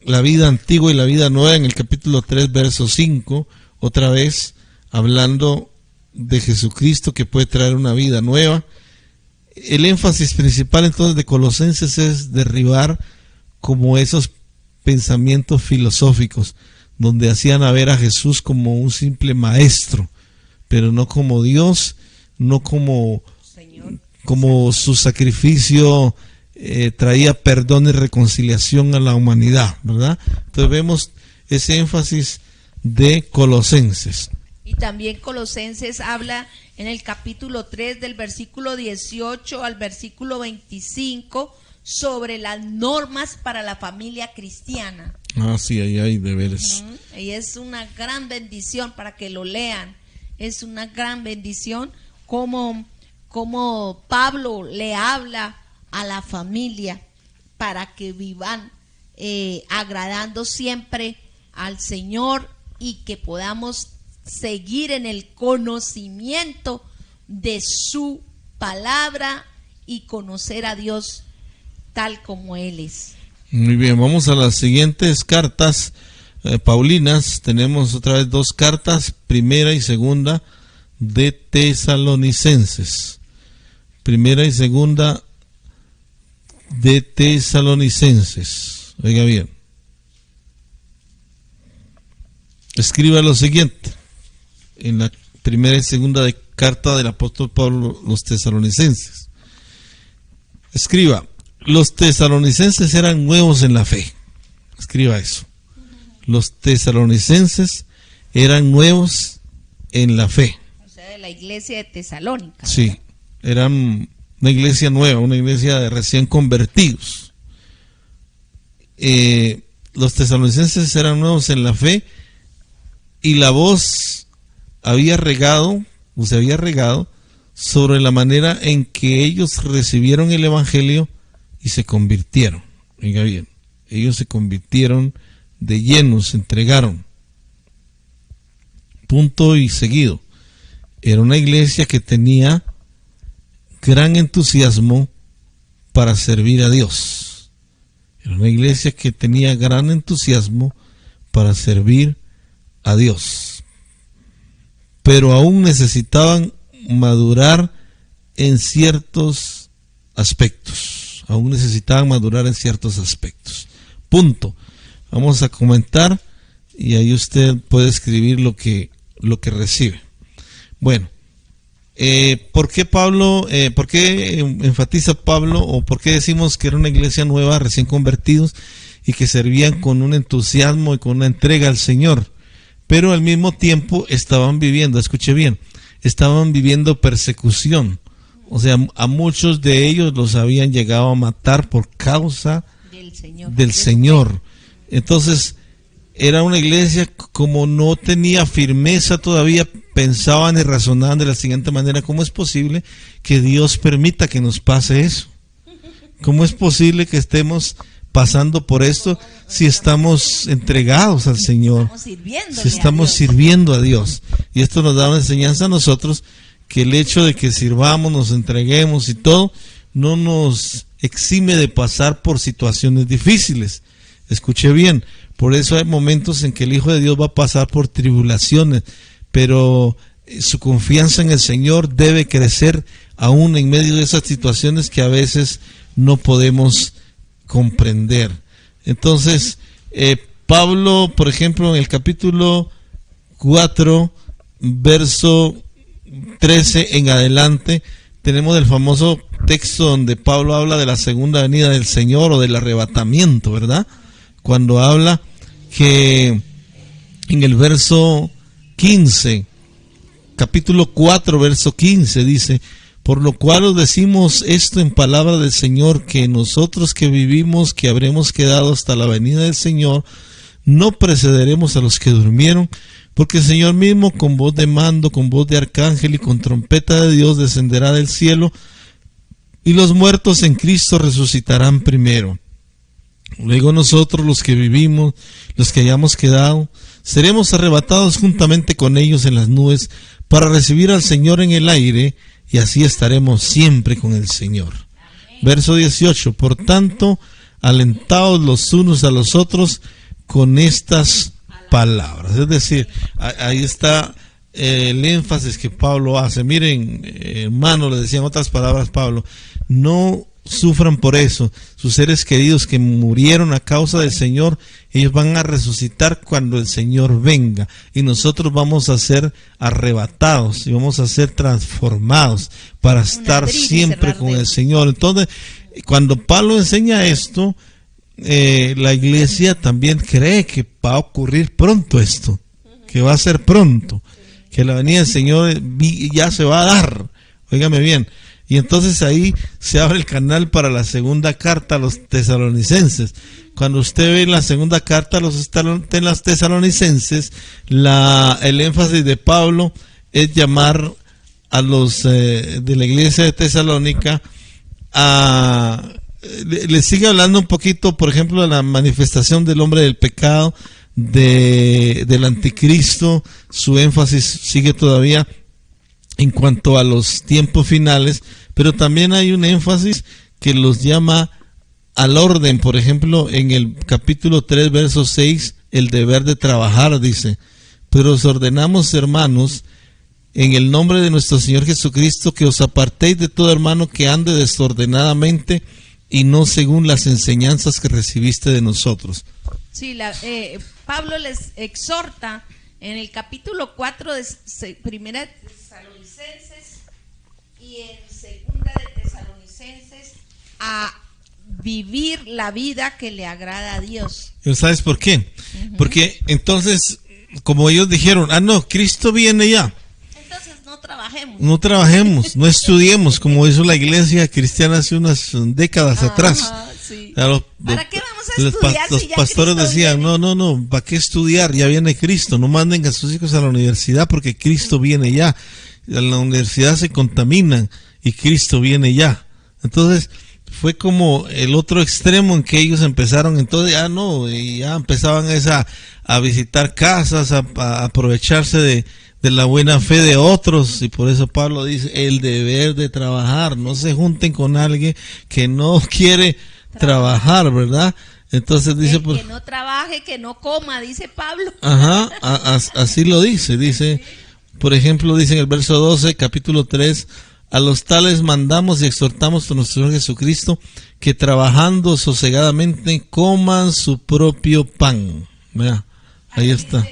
la vida antigua y la vida nueva en el capítulo 3, verso 5, otra vez hablando de Jesucristo que puede traer una vida nueva. El énfasis principal entonces de Colosenses es derribar como esos pensamientos filosóficos donde hacían a ver a Jesús como un simple maestro, pero no como Dios, no como su sacrificio traía perdón y reconciliación a la humanidad, ¿verdad? Entonces vemos ese énfasis de Colosenses. Y también Colosenses habla en el capítulo 3 del versículo 18 al versículo 25 sobre las normas para la familia cristiana. Ah, sí, ahí hay deberes. Y es una gran bendición para que lo lean. Es una gran bendición como Pablo le habla a la familia para que vivan agradando siempre al Señor y que podamos seguir en el conocimiento de su palabra y conocer a Dios tal como Él es. Muy bien, vamos a las siguientes cartas paulinas. Tenemos otra vez dos cartas, primera y segunda de Tesalonicenses. Primera y segunda de Tesalonicenses. Oiga bien. Escriba lo siguiente en la primera y segunda de carta del apóstol Pablo los tesalonicenses. Escriba: los tesalonicenses eran nuevos en la fe. Escriba eso. Los tesalonicenses eran nuevos en la fe. O sea, de la iglesia de Tesalónica. Sí, eran una iglesia nueva, una iglesia de recién convertidos. Los tesalonicenses eran nuevos en la fe y la voz había regado sobre la manera en que ellos recibieron el evangelio y se convirtieron. Oiga bien, ellos se convirtieron de lleno, se entregaron. Punto y seguido. Era una iglesia que tenía gran entusiasmo para servir a Dios. Era una iglesia que tenía gran entusiasmo para servir a Dios. Pero aún necesitaban madurar en ciertos aspectos. Punto. Vamos a comentar y ahí usted puede escribir lo que recibe. Bueno, ¿por qué enfatiza Pablo, o por qué decimos que era una iglesia nueva, recién convertidos, y que servían con un entusiasmo y con una entrega al Señor? Pero al mismo tiempo estaban viviendo persecución. O sea, a muchos de ellos los habían llegado a matar por causa del Señor. Entonces, era una iglesia como no tenía firmeza todavía, pensaban y razonaban de la siguiente manera: ¿cómo es posible que Dios permita que nos pase eso? ¿Cómo es posible que estemos pasando por esto si estamos entregados al Señor, si estamos sirviendo a Dios? Y esto nos da una enseñanza a nosotros, que el hecho de que sirvamos, nos entreguemos y todo, no nos exime de pasar por situaciones difíciles. Escuche bien, por eso hay momentos en que el Hijo de Dios va a pasar por tribulaciones, pero su confianza en el Señor debe crecer aún en medio de esas situaciones que a veces no podemos comprender. Entonces, Pablo, por ejemplo, en el capítulo 4, verso 13 en adelante, tenemos el famoso texto donde Pablo habla de la segunda venida del Señor o del arrebatamiento, ¿verdad? Cuando habla que en el verso 15, capítulo 4, verso 15, dice: por lo cual os decimos esto en palabra del Señor, que nosotros que vivimos, que habremos quedado hasta la venida del Señor, no precederemos a los que durmieron, porque el Señor mismo, con voz de mando, con voz de arcángel y con trompeta de Dios, descenderá del cielo, y los muertos en Cristo resucitarán primero. Luego nosotros, los que vivimos, los que hayamos quedado, seremos arrebatados juntamente con ellos en las nubes para recibir al Señor en el aire, y así estaremos siempre con el Señor. Verso 18: por tanto, alentaos los unos a los otros con estas palabras. Es decir, ahí está el énfasis que Pablo hace. Miren, hermano, le decían otras palabras Pablo, no sufran por eso. Sus seres queridos que murieron a causa del Señor, ellos van a resucitar cuando el Señor venga, y nosotros vamos a ser arrebatados y vamos a ser transformados para estar siempre con el Señor. Entonces, cuando Pablo enseña esto, la iglesia también cree que va a ocurrir pronto esto, que va a ser pronto, que la venida del Señor ya se va a dar. Óigame bien. Y entonces ahí se abre el canal para la segunda carta a los tesalonicenses. Cuando usted ve la segunda carta a los tesalonicenses, el énfasis de Pablo es llamar a los de la iglesia de Tesalónica a... Le sigue hablando un poquito, por ejemplo, de la manifestación del hombre del pecado, del anticristo. Su énfasis sigue todavía en cuanto a los tiempos finales, pero también hay un énfasis que los llama al orden. Por ejemplo, en el capítulo 3, verso 6, el deber de trabajar, dice: pero os ordenamos, hermanos, en el nombre de nuestro Señor Jesucristo, que os apartéis de todo hermano que ande desordenadamente y no según las enseñanzas que recibiste de nosotros. Sí, Pablo les exhorta en el capítulo 4 de Primera de Tesalonicenses y en Segunda de Tesalonicenses a vivir la vida que le agrada a Dios. ¿Sabes por qué? Porque entonces, como ellos dijeron, no, Cristo viene ya, no trabajemos, no estudiemos, como hizo la iglesia cristiana hace unas décadas atrás. Sí. ¿Para qué vamos a estudiar? Los pastores decían, no, ¿para qué estudiar? Ya viene Cristo, no manden a sus hijos a la universidad porque Cristo viene ya. En la universidad se contaminan y Cristo viene ya. Entonces fue como el otro extremo en que ellos empezaron. Entonces ya empezaban a visitar casas, a aprovecharse de la buena fe de otros, y por eso Pablo dice el deber de trabajar. No se junten con alguien que no quiere trabajar, ¿verdad? Entonces dice, que no trabaje, que no coma, dice Pablo. Así lo dice, por ejemplo, dice en el verso 12, capítulo 3, a los tales mandamos y exhortamos por nuestro Señor Jesucristo, que trabajando sosegadamente coman su propio pan. Vea, ahí está.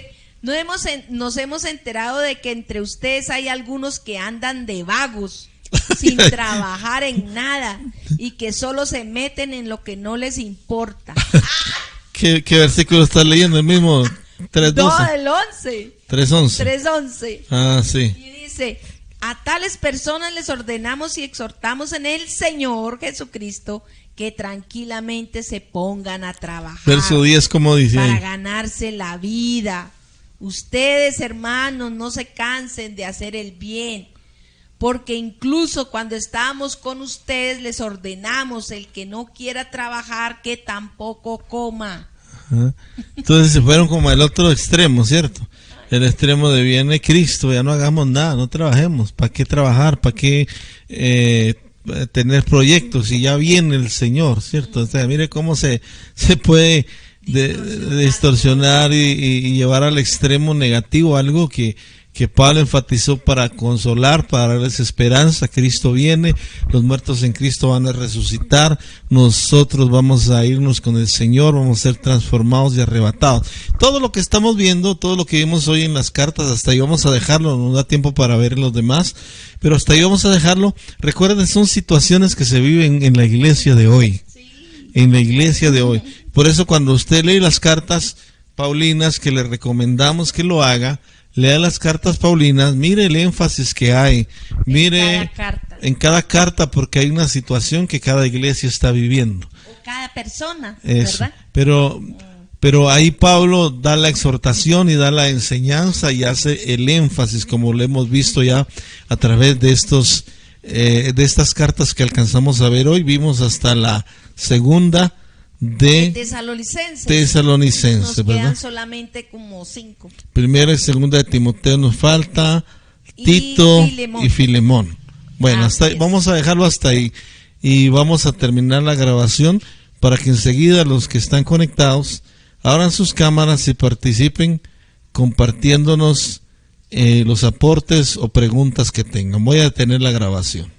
Nos hemos enterado de que entre ustedes hay algunos que andan de vagos, sin trabajar en nada, y que solo se meten en lo que no les importa. ¿Qué versículo estás leyendo? El mismo 3:12. No, el 11. 3:11. Sí. Y dice: a tales personas les ordenamos y exhortamos en el Señor Jesucristo que tranquilamente se pongan a trabajar. Verso 10, ¿cómo dice? Para ganarse la vida. Ustedes, hermanos, no se cansen de hacer el bien, porque incluso cuando estábamos con ustedes les ordenamos: el que no quiera trabajar, que tampoco coma. Entonces se fueron como al otro extremo, ¿cierto? El extremo de viene Cristo, ya no hagamos nada, no trabajemos. ¿Para qué trabajar? ¿Para qué tener proyectos? Si ya viene el Señor, ¿cierto? O sea, mire cómo se puede distorsionar y llevar al extremo negativo algo que que Pablo enfatizó para consolar, para darles esperanza. Cristo viene, los muertos en Cristo van a resucitar, nosotros vamos a irnos con el Señor, vamos a ser transformados y arrebatados. Todo lo que estamos viendo, todo lo que vimos hoy en las cartas, hasta ahí vamos a dejarlo, no da tiempo para ver los demás, pero hasta ahí vamos a dejarlo. Recuerden, son situaciones que se viven en la iglesia de hoy, en la iglesia de hoy. Por eso cuando usted lee las cartas paulinas, que le recomendamos que lo haga, lea las cartas paulinas, mire el énfasis que hay, mire en cada carta, porque hay una situación que cada iglesia está viviendo. O cada persona, eso, ¿verdad? Pero ahí Pablo da la exhortación y da la enseñanza y hace el énfasis, como lo hemos visto ya a través de de estas cartas que alcanzamos a ver hoy. Vimos hasta la segunda de Tesalonicenses, nos ¿verdad? quedan solamente como 5. Primera y segunda de Timoteo nos falta, Tito y Filemón. Bueno, hasta ahí, vamos a dejarlo hasta ahí y vamos a terminar la grabación para que enseguida los que están conectados abran sus cámaras y participen compartiéndonos los aportes o preguntas que tengan. Voy a detener la grabación.